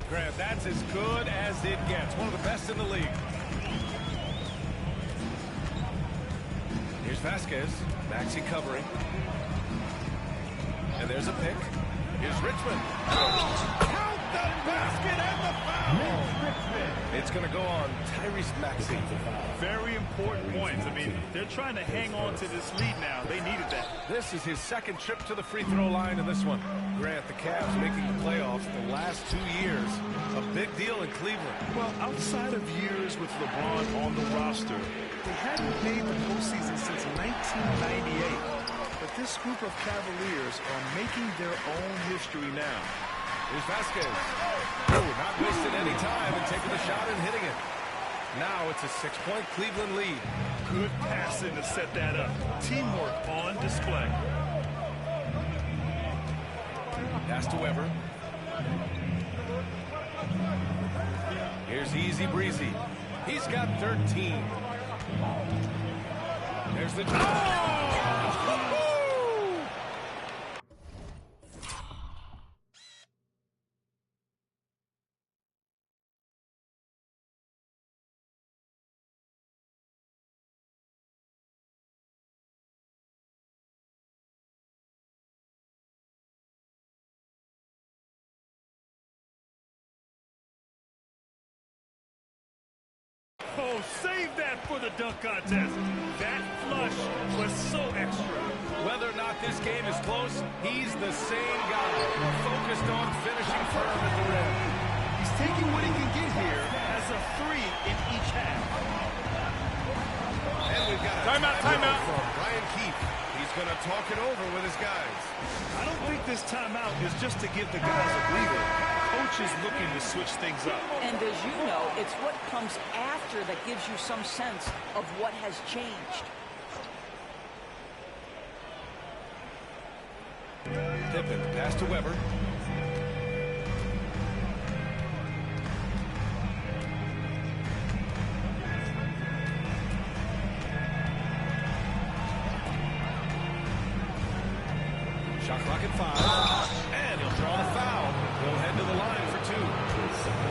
Grant, that's as good as it gets. One of the best in the league. Here's Vasquez. Maxey covering. And there's a pick. Here's Richmond. Count the basket and the foul! It's going to go on Tyrese Maxey. Very important points. I mean, they're trying to hang on to this lead now. They needed that. This is his second trip to the free throw line in this one. Grant, the Cavs making the playoffs the last 2 years. A big deal in Cleveland. Well, outside of years with LeBron on the roster, they hadn't made the postseason since 1998. But this group of Cavaliers are making their own history now. Here's Vasquez. Oh, not wasting any time and taking the shot and hitting it. Now it's a 6-point Cleveland lead. Good passing to set that up. Teamwork on display. Pass to Weber. Here's Easy Breezy. He's got 13. There's the... Oh! Oh, save that for the dunk contest. That flush was so extra. Whether or not this game is close, he's the same guy, focused on finishing firm at the rim. He's taking what he can get here as a 3 in each half. And we've got a timeout from Brian Keefe. He's going to talk it over with his guys. I don't think this timeout is just to give the guys a breather. Coach is looking to switch things up. And as you know, it's what comes after that gives you some sense of what has changed. Pippen, pass to Weber. Shot clock at 5. And he'll draw the foul. He'll head to the line for 2.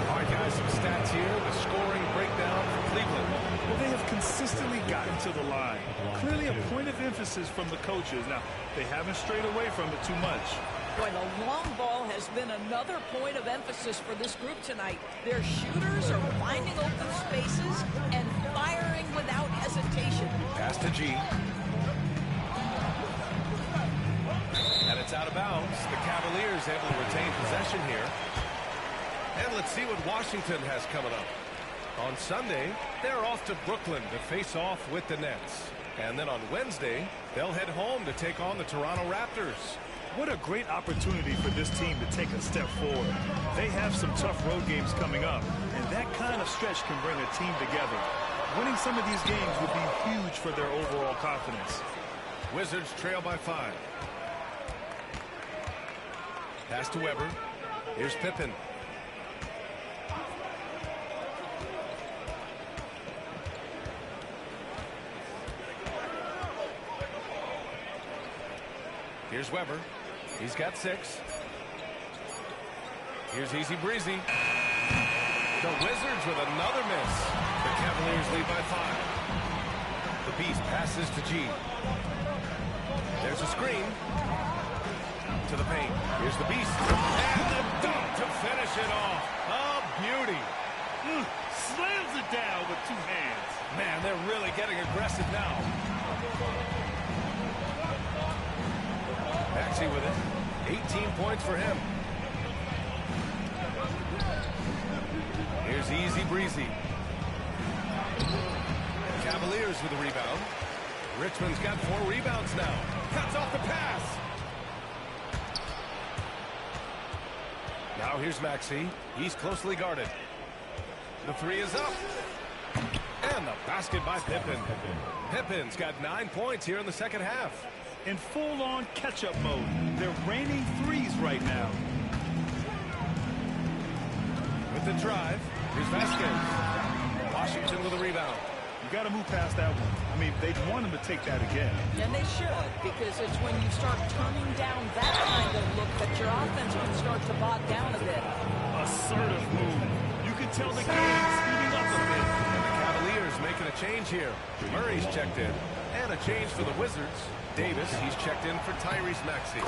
All right, guys, some stats here. The scoring breakdown for Cleveland. Well, they have consistently gotten to the line. Clearly a point of emphasis from the coaches. Now, they haven't strayed away from it too much. Boy, the long ball has been another point of emphasis for this group tonight. Their shooters are finding open spaces and firing without hesitation. Pass to G. And it's out of bounds. The Cavaliers able to retain possession here. And let's see what Washington has coming up. On Sunday, they're off to Brooklyn to face off with the Nets. And then on Wednesday, they'll head home to take on the Toronto Raptors. What a great opportunity for this team to take a step forward. They have some tough road games coming up, and that kind of stretch can bring a team together. Winning some of these games would be huge for their overall confidence. Wizards trail by 5. Pass to Weber. Here's Pippen. Here's Weber. He's got 6. Here's Easy Breezy. The Wizards with another miss. The Cavaliers lead by 5. The Beast passes to G. There's a screen. To the paint. Here's the Beast. And the dunk to finish it off. A beauty. Slams it down with 2 hands. Man, they're really getting aggressive now. Maxey with it. 18 points for him. Here's Easy Breezy. Cavaliers with a rebound. Richmond's got 4 rebounds now. Cuts off the pass. Now here's Maxey. He's closely guarded. The 3 is up. And the basket by Pippen. Pippen's got 9 points here in the second half. In full-on catch-up mode. They're raining threes right now. With the drive, here's Vasquez. Washington with a rebound. You got to move past that one. I mean, they'd want him to take that again. And they should, because it's when you start turning down that kind of look that your offense can start to bog down a bit. A assertive move. You can tell the game speeding up a bit. And the Cavaliers making a change here. Murray's checked in. And a change for the Wizards. Davis, he's checked in for Tyrese Maxey.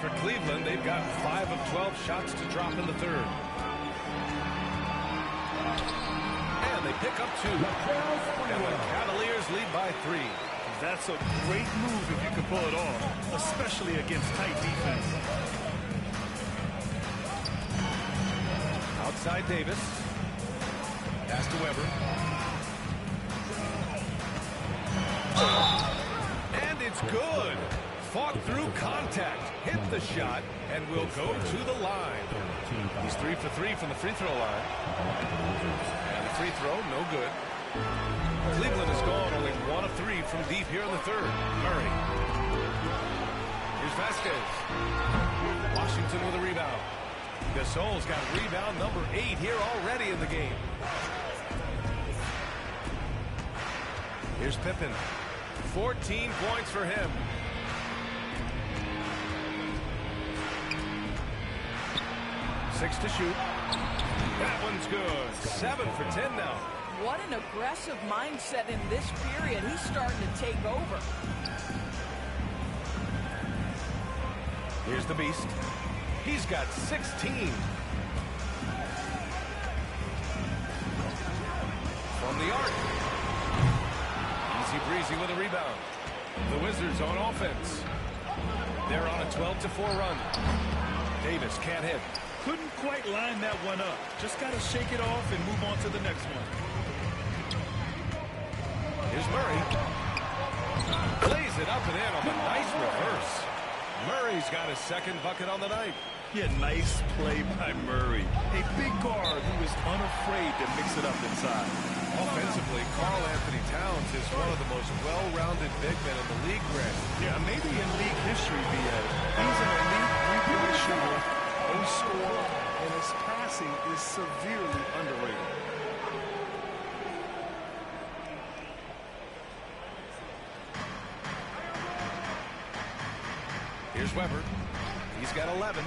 For Cleveland, they've got 5 of 12 shots to drop in the third. And they pick up 2. And the Cavaliers lead by 3. That's a great move if you can pull it off, especially against tight defense. Outside Davis. Pass to Weber. And it's good. Fought through contact, hit the shot, and will go to the line. He's 3 for 3 from the free throw line. And the free throw, no good. Cleveland has gone only 1 of 3 from deep here in the third. Murray. Here's Vasquez. Washington with a rebound. Gasol's got rebound number 8 here already in the game. Here's Pippen. 14 points for him. 6 to shoot. That one's good. 7 for 10 now. What an aggressive mindset in this period. He's starting to take over. Here's the Beast. He's got 16. From the arc. Easy breezy with a rebound. The Wizards on offense. They're on a 12-4 run. Davis can't hit. Couldn't quite line that one up. Just got to shake it off and move on to the next one. Here's Murray. Plays it up and in on the nice reverse. Murray's got his second bucket on the night. Yeah, nice play by Murray. A big guard who is unafraid to mix it up inside. Offensively, Karl Anthony Towns is one of the most well-rounded big men in the league, Grant. Yeah, maybe in league history, B.A. He's an elite three-point shooter, a scorer, and his passing is severely underrated. Here's Weber. He's got 11.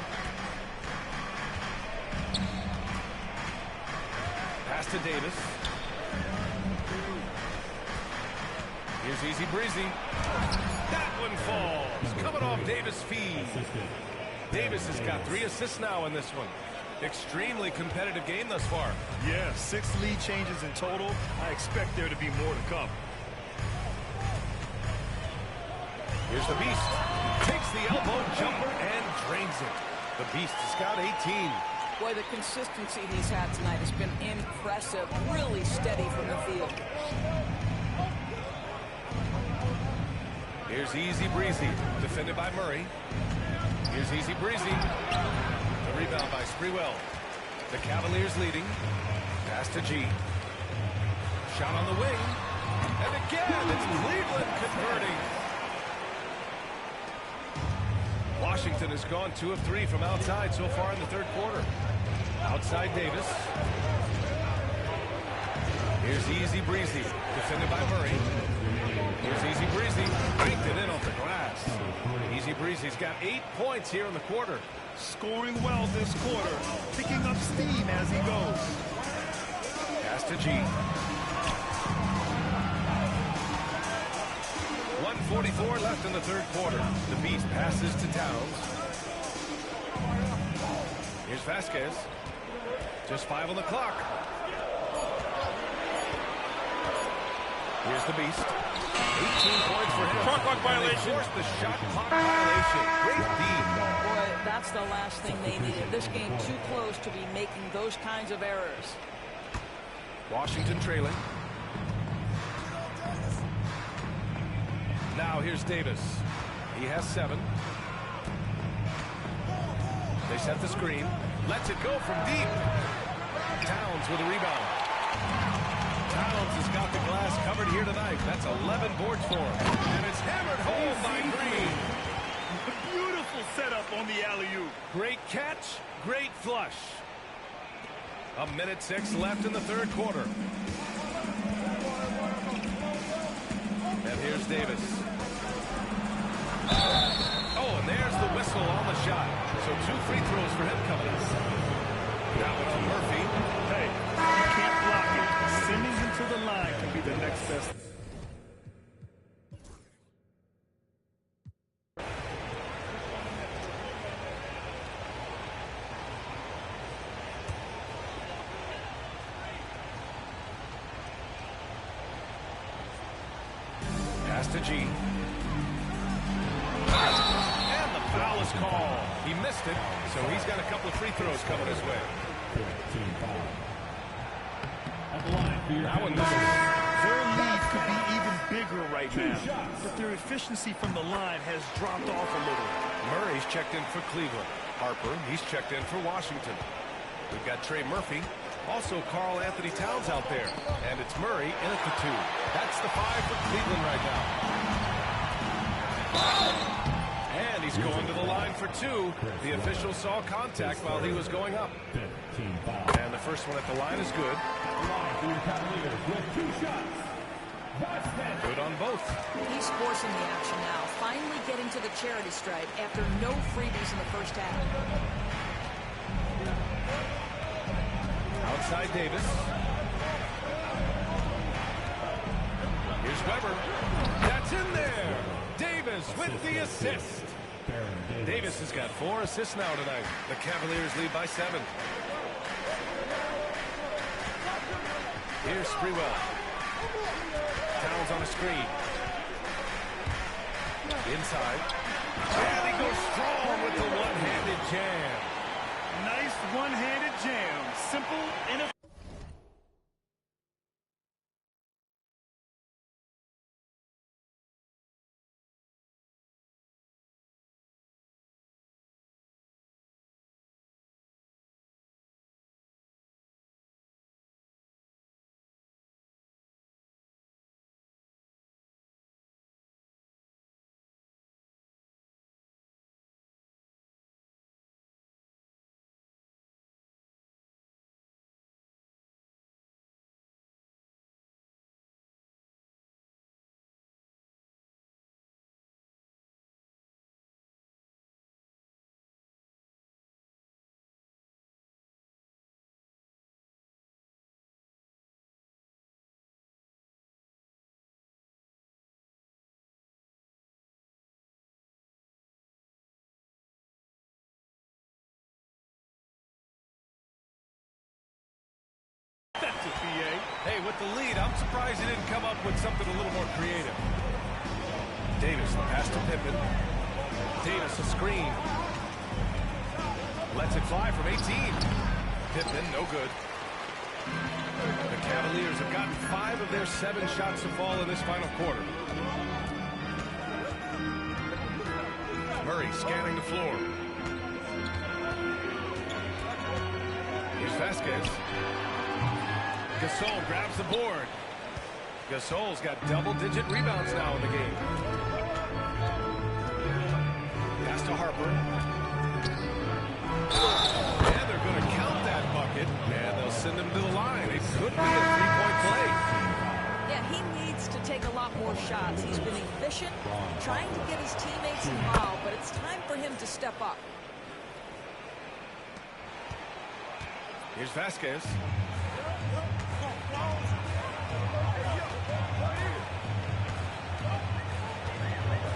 Pass to Davis. Here's Easy Breezy. That one falls. Coming off Davis' feed. Davis has got 3 assists now in this one. Extremely competitive game thus far. Yeah, 6 lead changes in total. I expect there to be more to come. Here's the Beast. Takes the elbow jumper and drains it. The Beast has got 18. Boy, the consistency he's had tonight has been impressive. Really steady from the field. Here's Easy Breezy, defended by Murray. Here's Easy Breezy. The rebound by Sprewell. The Cavaliers leading. Pass to G. Shot on the wing. And again, it's Cleveland converting. Washington has gone 2 of 3 from outside so far in the third quarter. Outside Davis. Here's Easy Breezy, defended by Murray. Here's Easy Breezy, banked it in off the glass. Easy Breezy's got 8 points here in the quarter. Scoring well this quarter, picking up steam as he goes. Pass to G. 1:44 left in the third quarter. The Beast passes to Towns. Here's Vasquez. Just 5 on the clock. Here's the Beast. 18 points for him. Shot clock violation. Forced the shot clock violation. Great D. Boy, that's the last thing they needed. This game too close to be making those kinds of errors. Washington trailing. Now here's Davis. He has 7. They set the screen. Lets it go from deep. Towns with a rebound. Towns has got the glass covered here tonight. That's 11 boards for him. And it's hammered home by Green. Beautiful setup on the alley-oop. Great catch, great flush. 1:06 left in the third quarter. And here's Davis. Oh, and there's the whistle on the shot. So 2 free throws for him coming up. That one on Murphy. Hey, you can't block it. Sending him to the line can be the next best. Pass to G. And the foul is called. He missed it, so he's got a couple of free throws coming his way. That one misses. Their lead could be even bigger right now, but their efficiency from the line has dropped off a little. Murray's checked in for Cleveland. Harper, he's checked in for Washington. We've got Trey Murphy. Also, Karl Anthony Towns out there. And it's Murray in at the 2. That's the 5 for Cleveland right now. And he's going to the line for 2. The official saw contact while he was going up. And the first one at the line is good. Good on both. He's forcing the action now, finally getting to the charity stripe after no freebies in the first half. Outside Davis. Here's Weber. That's in there. Davis with the assist. Davis has got 4 assists now tonight. The Cavaliers lead by 7. Here's Sprewell. Towns on a screen. Inside. And he goes strong with the one-handed jam. Nice one-handed jam. Simple and effective. Hey, with the lead, I'm surprised he didn't come up with something a little more creative. Davis, the pass to Pippen. Davis, a screen. Lets it fly from 18. Pippen, no good. The Cavaliers have gotten 5 of their 7 shots to fall in this final quarter. Murray scanning the floor. Here's Vasquez. Gasol grabs the board. Gasol's got double-digit rebounds now in the game. Pass to Harper. And they're going to count that bucket, and they'll send him to the line. It could be a three-point play. Yeah, he needs to take a lot more shots. He's been efficient, trying to get his teammates involved, but it's time for him to step up. Here's Vasquez.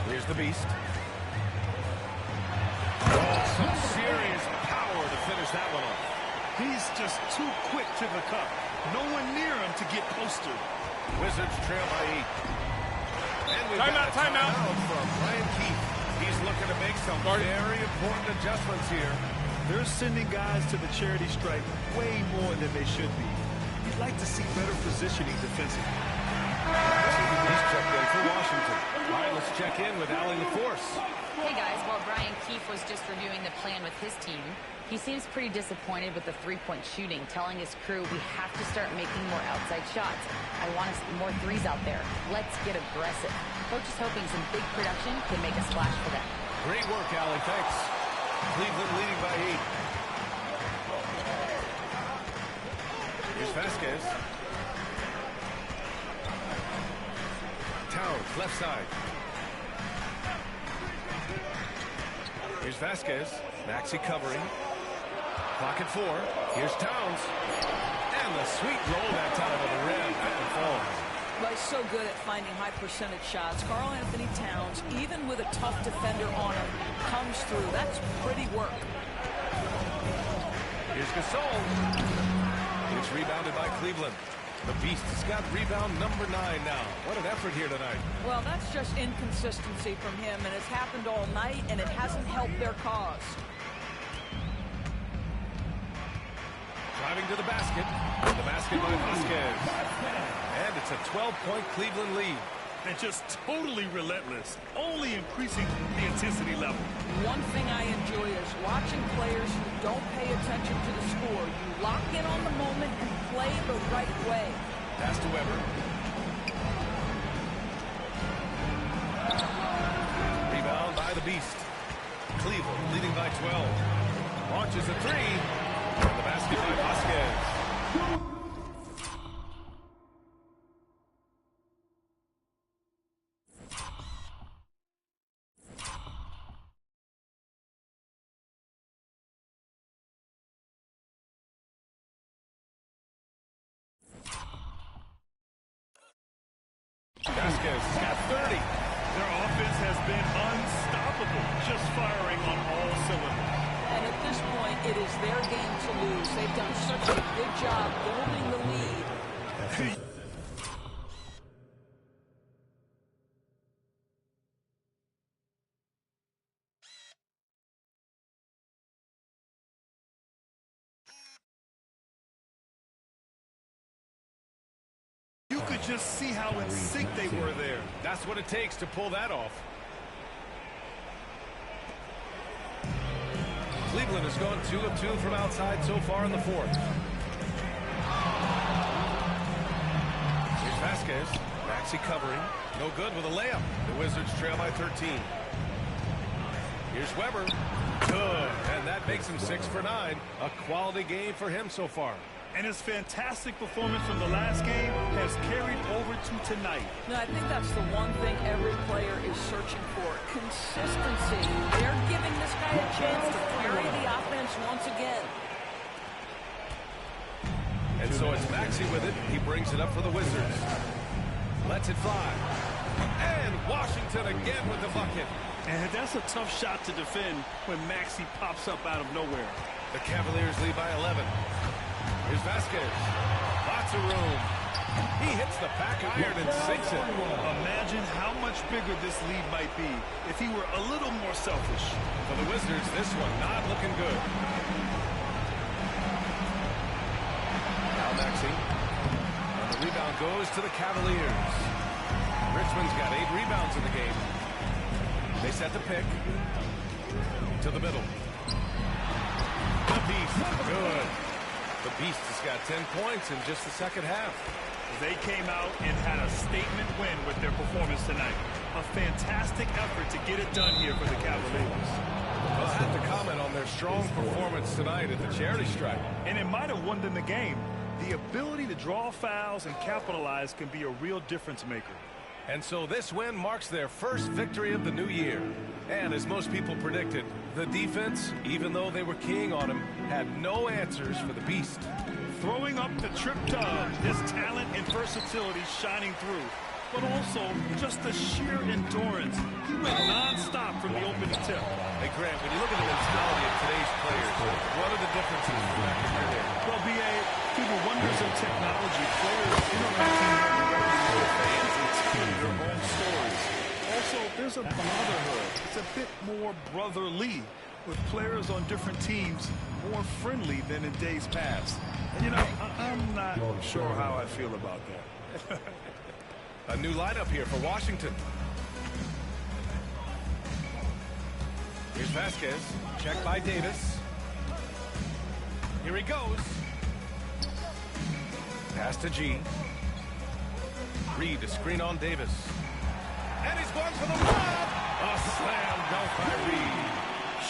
Here's the Beast. Oh, some serious power to finish that one off. He's just too quick to the cup. No one near him to get posted. Wizards trail by 8. And we've got a timeout from Brian Keefe. He's looking to make some very important adjustments here. They're sending guys to the charity stripe way more than they should be. You'd like to see better positioning defensively. He's checked in for Washington. All right, let's check in with Allie LaForce. Hey guys, while Brian Keefe was just reviewing the plan with his team, he seems pretty disappointed with the three-point shooting, telling his crew we have to start making more outside shots. I want us more threes out there. Let's get aggressive. Coach is hoping some big production can make a splash for them. Great work, Allie. Thanks. Cleveland leading by 8. Here's Vasquez. Towns, left side. Here's Vasquez. Maxey covering. Clock at 4. Here's Towns. And the sweet roll that time of the rim. Back and falls. Well, he's so good at finding high percentage shots. Karl Anthony Towns, even with a tough defender on him, comes through. That's pretty work. Here's Gasol. It's rebounded by Cleveland. The Beast has got rebound number 9 now. What an effort here tonight. Well, that's just inconsistency from him, and it's happened all night, and it hasn't helped their cause. Driving to the basket. The basket by Vasquez. And it's a 12-point Cleveland lead. And just totally relentless, only increasing the intensity level. One thing I enjoy is watching players who don't pay attention to the score. You lock in on the moment and play the right way. Pass to Weber. Rebound by the Beast. Cleveland leading by 12. Launches a 3. The basket by Vasquez. Vasquez has got 30. Their offense has been unstoppable, just firing on all cylinders. And at this point, it is their game to lose. They've done such a good job building the lead. You could just see how in sync they were there. That's what it takes to pull that off. Cleveland has gone 2 of 2 from outside so far in the 4th. Here's Vasquez. Maxey covering. No good with a layup. The Wizards trail by 13. Here's Weber. Good. And that makes him 6 for 9. A quality game for him so far. And his fantastic performance from the last game has carried over to tonight. Now, I think that's the one thing every player is searching for. Consistency. They're giving this guy a chance to carry the offense once again. And so it's Maxey with it. He brings it up for the Wizards. Lets it fly. And Washington again with the bucket. And that's a tough shot to defend when Maxey pops up out of nowhere. The Cavaliers lead by 11. Here's Vasquez. Lots of room. He hits the back iron and sinks it. Imagine how much bigger this lead might be if he were a little more selfish. For the Wizards, this one not looking good. Now Maxey. And the rebound goes to the Cavaliers. Richmond's got 8 rebounds in the game. They set the pick. To the middle. The Beast. Good. The Beast has got 10 points in just the second half. They came out and had a statement win with their performance tonight. A fantastic effort to get it done here for the Cavaliers. Well, I have to comment on their strong performance tonight at the charity stripe. And it might have won them the game. The ability to draw fouls and capitalize can be a real difference maker. And so this win marks their first victory of the new year. And as most people predicted, the defense, even though they were keying on him, had no answers for the Beast. Throwing up the trip tub, his talent and versatility shining through. But also, just the sheer endurance. He went non-stop from the opening tip. Hey, Grant, when you look at the mentality of today's players, what are the differences from back in your day? Well, B.A., through the wonders of technology, players interacting directly with fans and telling their own stories. Also, there's a brotherhood. It's a bit more brotherly, with players on different teams more friendly than in days past. And, you know, I'm not sure how I feel about that. A new lineup here for Washington. Here's Vasquez. Checked by Davis. Here he goes. Pass to G. Reed to screen on Davis. And he's going for the lob. A slam dunk by Reed.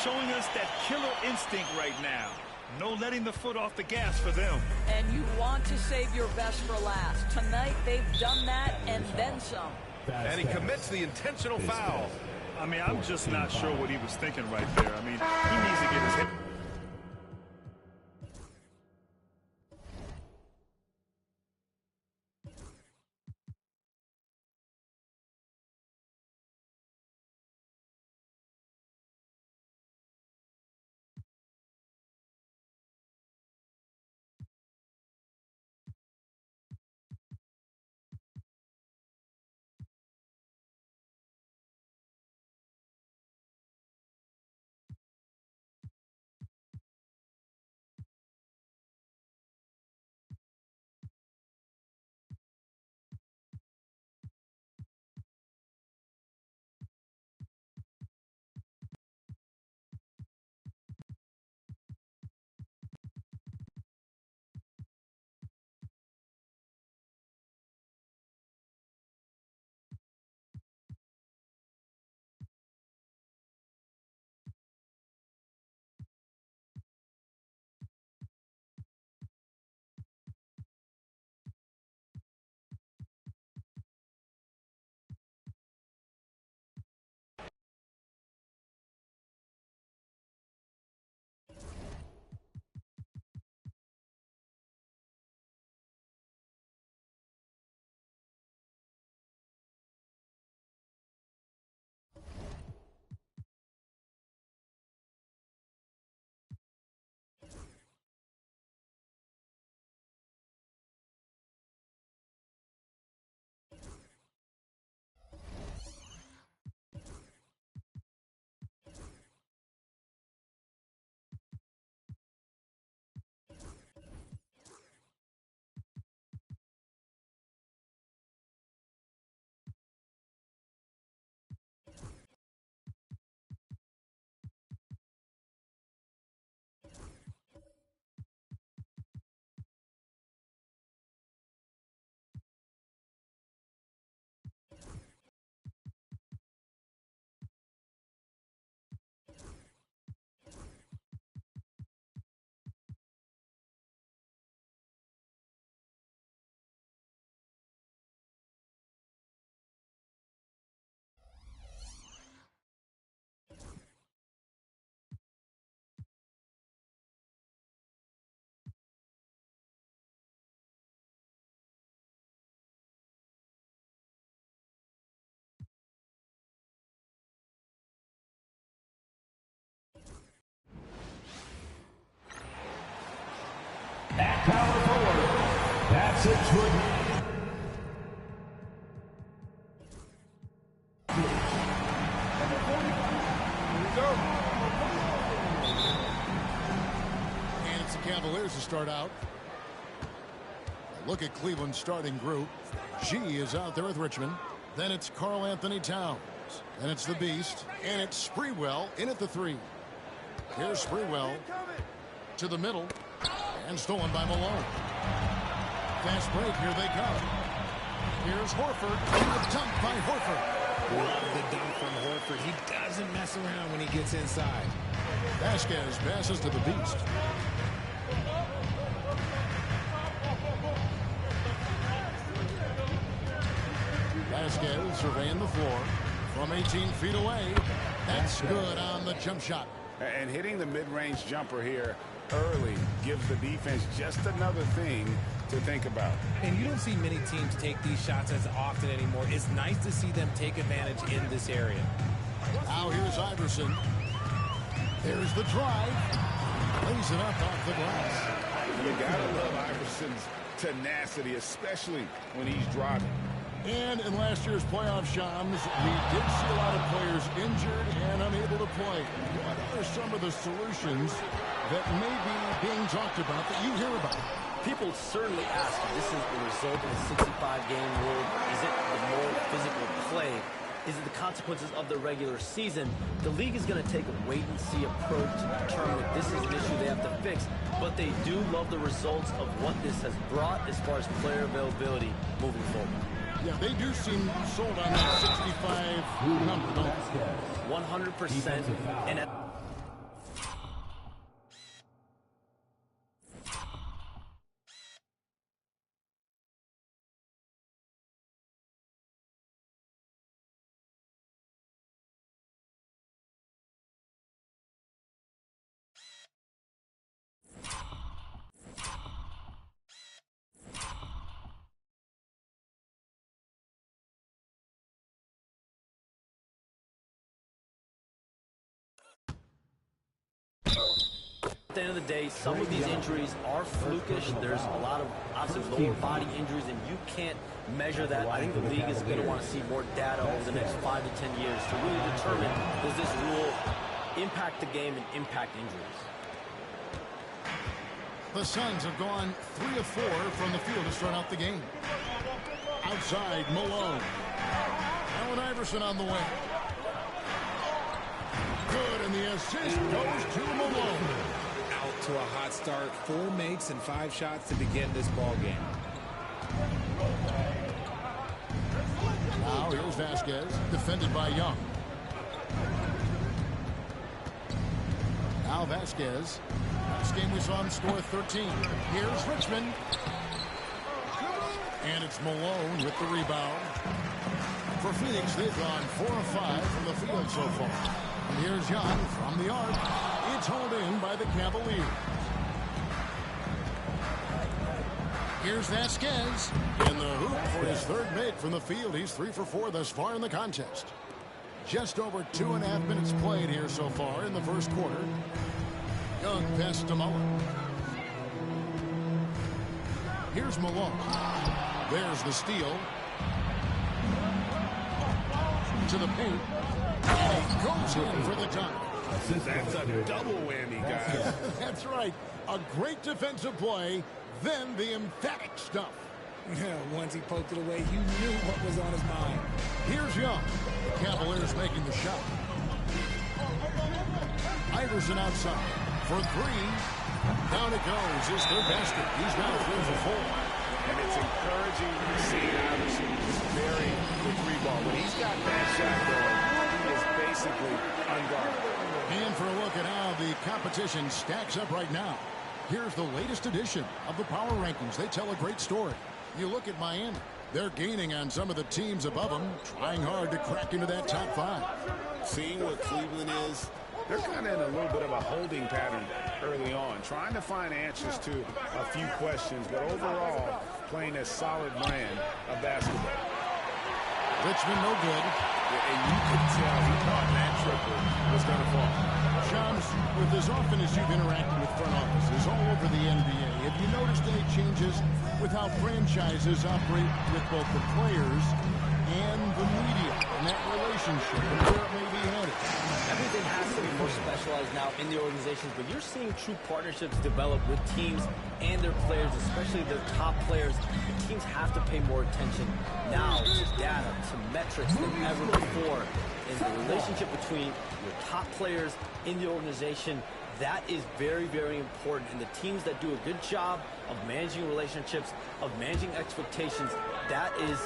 Showing us that killer instinct right now. No letting the foot off the gas for them. And you want to save your best for last. Tonight, they've done that and then some. And he commits the intentional foul. I mean, I'm just not sure what he was thinking right there. I mean, he needs to get his head. At power forward, that's a good. And it's the Cavaliers to start out. Look at Cleveland's starting group. G is out there with Richmond. Then it's Karl Anthony Towns. Then it's the Beast. And it's Sprewell in at the 3. Here's Sprewell to the middle. And stolen by Malone. Fast break, here they come. Here's Horford. And the dunk by Horford. Love the dunk from Horford. He doesn't mess around when he gets inside. Vasquez passes to the Beast. Vasquez surveying the floor from 18 feet away. That's good on the jump shot. And hitting the mid-range jumper here early gives the defense just another thing to think about. And you don't see many teams take these shots as often anymore. It's nice to see them take advantage in this area. Now here's Iverson. There's the drive. Lays it up off the glass. You gotta love Iverson's tenacity, especially when he's driving. And in last year's playoff, Shams, we did see a lot of players injured and unable to play. What are some of the solutions that may be being talked about that you hear about? People certainly ask if this is the result of a 65-game rule. Is it the more physical play? Is it the consequences of the regular season? The league is going to take a wait-and-see approach to determine if this is an issue they have to fix. But they do love the results of what this has brought as far as player availability moving forward. Yeah, they do seem sold on that 65 number, don't they? 100%. And the end of the day, some of these injuries are flukish. There's a lot of, obviously, lower body injuries, and you can't measure that. I think the league is going to want to see more data over the next 5 to 10 years to really determine, does this rule impact the game and impact injuries? The Suns have gone 3 of 4 from the field to start out the game. Outside, Malone. Allen Iverson on the way. Good, and the assist goes to Malone. Out to a hot start. 4 makes and 5 shots to begin this ball game. Now here's Vasquez, defended by Young. Now Vasquez. Last game we saw him score 13. Here's Richmond. And it's Malone with the rebound. For Phoenix, they've gone 4 of 5 from the field so far. And here's Young from the arc. It's hauled in by the Cavaliers. Here's Vasquez in the hoop for his third make from the field. He's 3 for 4 thus far in the contest. Just over 2.5 minutes played here so far in the first quarter. Young pass to Mullen. Here's Malone. There's the steal. To the paint. And he goes in for the dunk. That's a double whammy, guys. That's right. A great defensive play, then the emphatic stuff. Once he poked it away, you knew what was on his mind. Here's Young. Cavaliers making the shot. Iverson outside for 3. Down it goes. His third basket. He's now 3 for 4. And it's encouraging to see Iverson just bury the 3-ball. When he's got that shot going, he is basically unguarded. And for a look at how the competition stacks up right now, here's the latest edition of the Power Rankings. They tell a great story. You look at Miami. They're gaining on some of the teams above them, trying hard to crack into that top 5. Seeing what Cleveland is, they're kind of in a little bit of a holding pattern early on, trying to find answers to a few questions, but overall, playing a solid brand of basketball. Richmond, no good. And you could tell he thought that triple was going to fall. Shams, with as often as you've interacted with front offices all over the NBA, have you noticed any changes with how franchises operate with both the players and the media and that relationship and where it may be headed? Everything has to be more specialized now in the organizations, but you're seeing true partnerships develop with teams and their players, especially their top players. The teams have to pay more attention now to data, to metrics than ever before. And the relationship between your top players in the organization, that is very, very important. And the teams that do a good job of managing relationships, of managing expectations, that is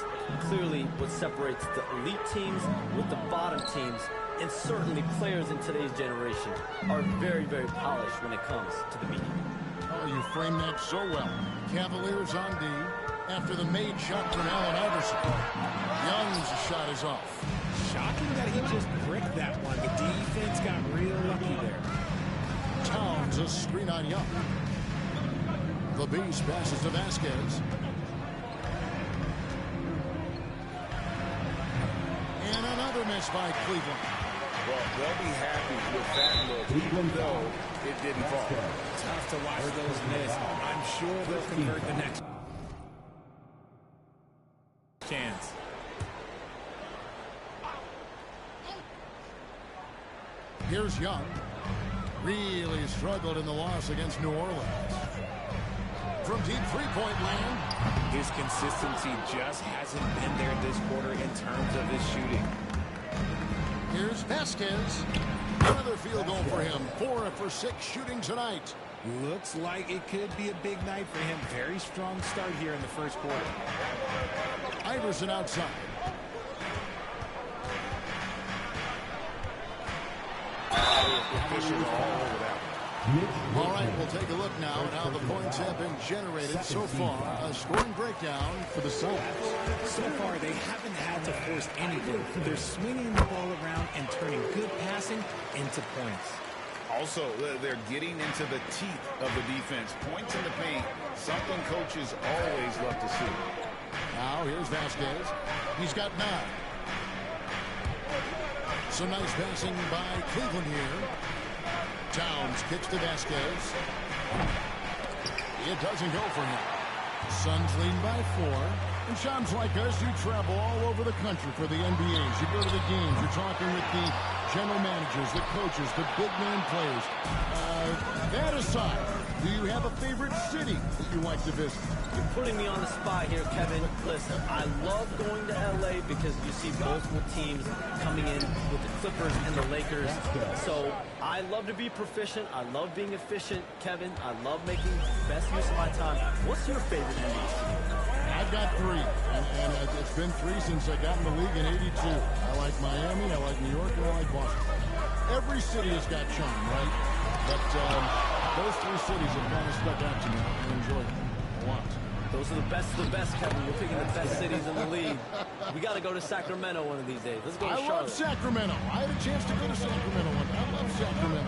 clearly what separates the elite teams with the bottom teams. And certainly players in today's generation are very, very polished when it comes to the media. Oh, you framed that so well. Cavaliers on D after the made shot from Allen Iverson. Young's shot is off. Shocking that he just bricked that one. The defense got real lucky there. Towns a screen on Young. The Beast passes to Vasquez. And another miss by Cleveland. Well, they'll be happy with that look, even though it didn't fall. Tough to watch those miss. I'm sure they'll convert the next chance. Here's Young. Really struggled in the loss against New Orleans. From deep three-point land. His consistency just hasn't been there this quarter in terms of his shooting. Here's Vasquez. Another field goal for him. 4 for 6 shooting tonight. Looks like it could be a big night for him. Very strong start here in the first quarter. Iverson outside. All right, we'll take a look now at how the points have been generated so far. A scoring breakdown for the Suns. So far, they haven't had to force anything. They're swinging the ball around and turning good passing into points. Also, they're getting into the teeth of the defense. Points in the paint, something coaches always love to see. Now, here's Vasquez. He's got 9. Some nice passing by Cleveland here. Towns kicks to Vasquez. It doesn't go for him. Suns lead by 4. And chums like us, you travel all over the country for the NBAs. You go to the games. You're talking with the general managers, the coaches, the big-name players. That aside, do you have a favorite city that you like to visit? You're putting me on the spot here, Kevin. Listen, I love going to L.A. because you see multiple teams coming in with the Clippers and the Lakers. So I love to be proficient. I love being efficient, Kevin. I love making best use of my time. What's your favorite NBA city? I've got 3, and it's been 3 since I got in the league in '82. I like Miami, I like New York, and I like Boston. Every city has got charm, right? But those 3 cities have kind of stuck out to me. I enjoy them a lot. Those are the best of the best, Kevin. You're picking the best cities in the league. We got to go to Sacramento one of these days. Let's go to Charlotte. I love Sacramento. I had a chance to go to Sacramento one. I love Sacramento.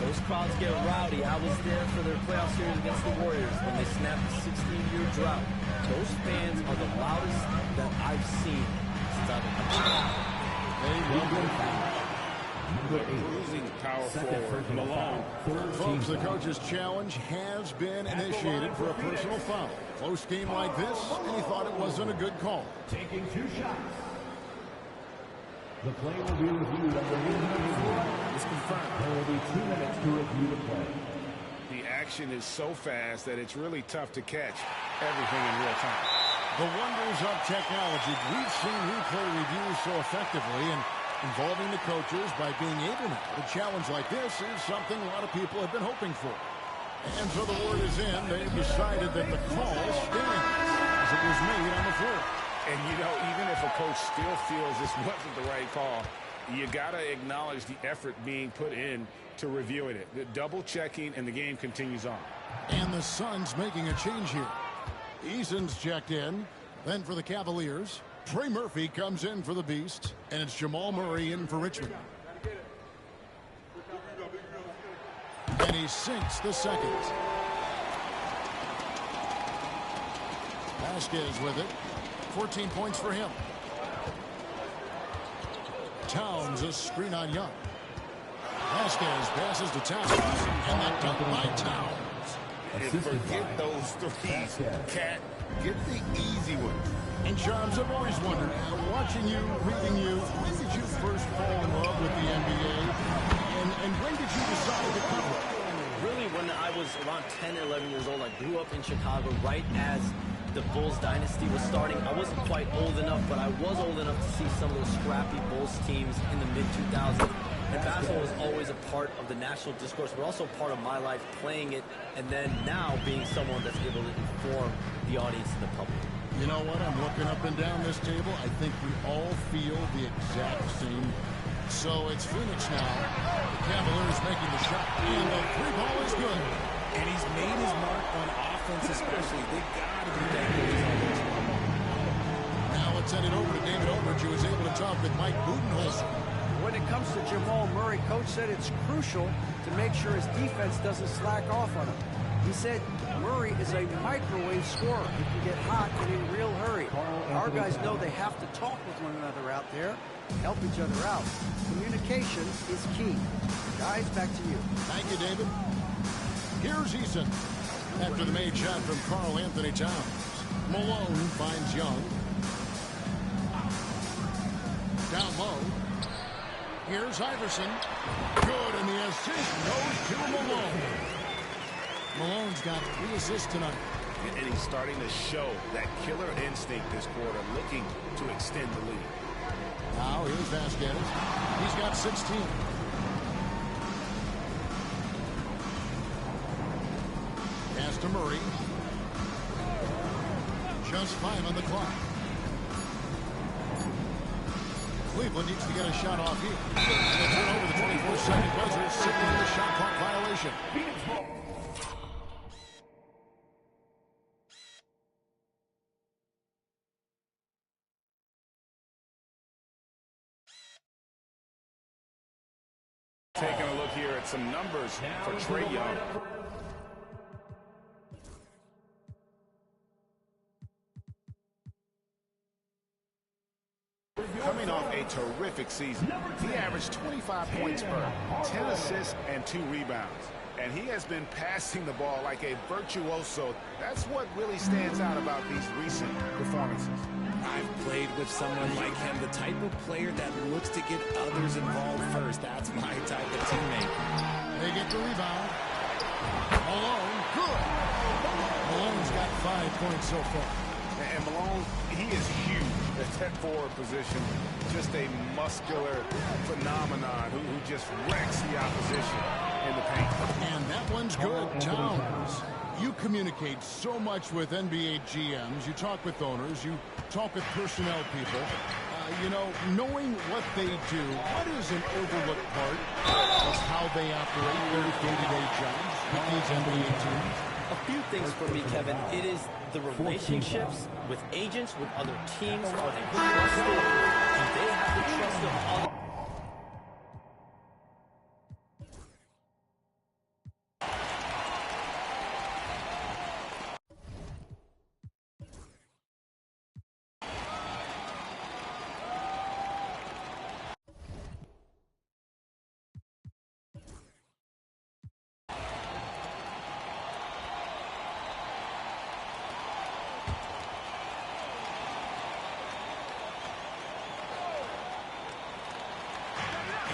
Those crowds get rowdy. I was there for their playoff series against the Warriors when they snapped the 16-year drought. Those fans are the loudest that I've seen since I've been coming. They love them. Bruising power forward, Malone. Folks, the coach's challenge has been initiated for a personal foul. Close game like this, and he thought it wasn't a good call. Taking 2 shots. The play will be reviewed under rule. It's confirmed. There will be 2 minutes to review the play. The action is so fast that it's really tough to catch everything in real time. The wonders of technology. We've seen replay reviews so effectively, and involving the coaches by being able to. A challenge like this is something a lot of people have been hoping for. And so the word is in. They've decided that the call stands as it was made on the floor. And, you know, even if a coach still feels this wasn't the right call, you got to acknowledge the effort being put in to reviewing it. The double-checking, and the game continues on. And the Suns making a change here. Eason's checked in. Then for the Cavaliers, Trey Murphy comes in for the Beast, and it's Jamal Murray in for Richmond. And he sinks the second. Vasquez with it. 14 points for him. Towns a screen on Young. Vasquez passes to Towns, and that dunk by Towns. And forget those threes. Cat, get the easy one. And Charms, I've always wondered, watching you, reading you, when did you first fall in love with the NBA? And when did you decide to cover it? Really, when I was around 10 or 11 years old, I grew up in Chicago right as the Bulls dynasty was starting. I wasn't quite old enough, but I was old enough to see some of those scrappy Bulls teams in the mid-2000s. And basketball was always a part of the national discourse, but also part of my life playing it, and then now being someone that's able to inform the audience and the public. You know what? I'm looking up and down this table. I think we all feel the exact same. So it's Phoenix now. The Cavaliers making the shot, and the 3-ball is good. And he's made his mark on offense especially. They got to be thankful he's on this. Now let's send it over to David Aldridge, who was able to talk with Mike Budenholzer. When it comes to Jamal Murray, Coach said it's crucial to make sure his defense doesn't slack off on him. He said Murray is a microwave scorer. He can get hot and in a real hurry. Our guys know they have to talk with one another out there, help each other out. Communication is key. Guys, back to you. Thank you, David. Here's Eason. After the made shot from Karl Anthony Towns. Malone finds Young. Down low. Here's Iverson. Good, and the assist goes to Malone. Malone's got 3 assists tonight. And he's starting to show that killer instinct this quarter, looking to extend the lead. Now here's Vasquez. He's got 16. Pass to Murray. Just 5 on the clock. Cleveland needs to get a shot off here. And they turn over the 24-second buzzer, signaling the shot clock violation. Taking a look here at some numbers for Trae Young. Coming off a a terrific season. He averaged 25 points per 10 assists and 2 rebounds. And he has been passing the ball like a virtuoso. That's what really stands out about these recent performances. I've played with someone like him, the type of player that looks to get others involved first. That's my type of teammate. They get the rebound. Malone, good. Malone's got 5 points so far. And Malone, he is huge at that forward position. Just a muscular phenomenon who just wrecks the opposition in the paint. And that one's good. Towns. You communicate so much with NBA GMs. You talk with owners. You talk with personnel people. You know, knowing what they do, what is an overlooked part of how they operate their day-to-day jobs with these NBA teams? A few things for me, Kevin. It is the relationships with agents, with other teams. Are they trusted? Do they have the trust of others?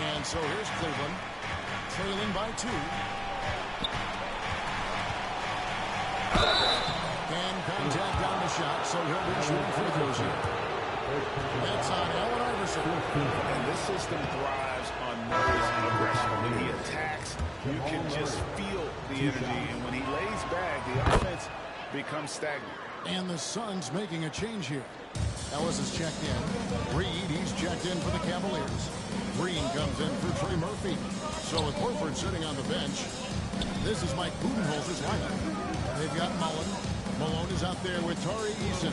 And so here's Cleveland, trailing by 2. And contact on the shot, so he'll be shooting free throws here. That's on Allen Iverson. And this system thrives on Murray's aggression. When he attacks, you can just feel the energy. And when he lays back, the offense becomes stagnant. And the Suns making a change here. Ellis is checked in. Reed, he's checked in for the Cavaliers. Green comes in for Trey Murphy. So with Horford sitting on the bench, this is Mike Budenholzer's lineup. They've got Mullen. Malone is out there with Tari Eason.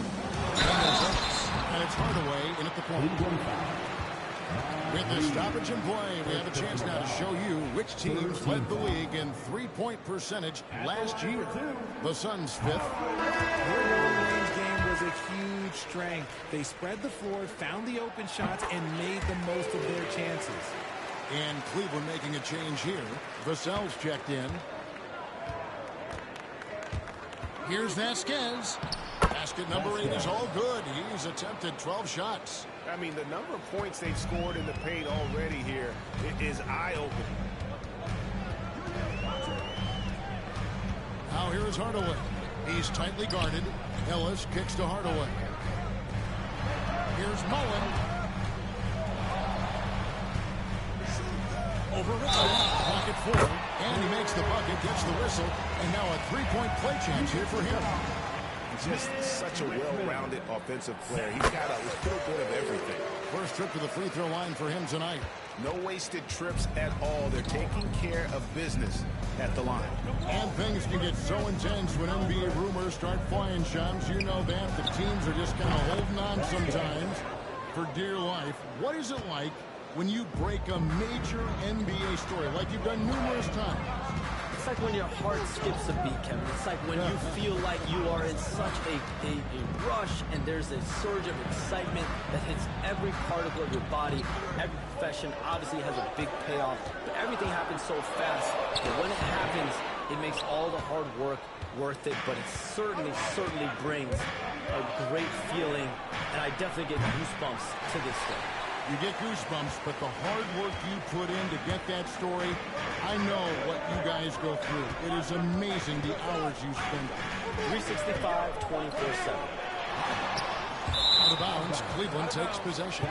And it's Hardaway in at the point. With the stoppage in play, we have a chance now to show you which teams led the league in three-point percentage last year. The Suns 5th. Their game was a huge strength. They spread the floor, found the open shots, and made the most of their chances. And Cleveland making a change here. Vassell's checked in. Here's Vasquez. Basket number 8 is all good. He's attempted 12 shots. I mean, the number of points they've scored in the paint already here is eye-opening. Now here is Hardaway. He's tightly guarded. Ellis kicks to Hardaway. Here's Mullen. Over Richmond. Pocket 4. And he makes the bucket, gets the whistle. And now a three-point play chance here for him. Just such a well-rounded offensive player. He's got a little bit of everything. First trip to the free throw line for him tonight. No wasted trips at all. They're taking care of business at the line. And things can get so intense when NBA rumors start flying, Shams. You know that. The teams are just kind of holding on sometimes for dear life. What is it like when you break a major NBA story like you've done numerous times? It's like when your heart skips a beat, Kevin. It's like when you feel like you are in such a rush and there's a surge of excitement that hits every particle of your body. Every profession obviously has a big payoff, but everything happens so fast that when it happens, it makes all the hard work worth it, but it certainly brings a great feeling, and I definitely get goosebumps to this day. You get goosebumps, but the hard work you put in to get that story, I know what you guys go through. It is amazing the hours you spend. 365, 24/7. Out of bounds, Cleveland takes possession.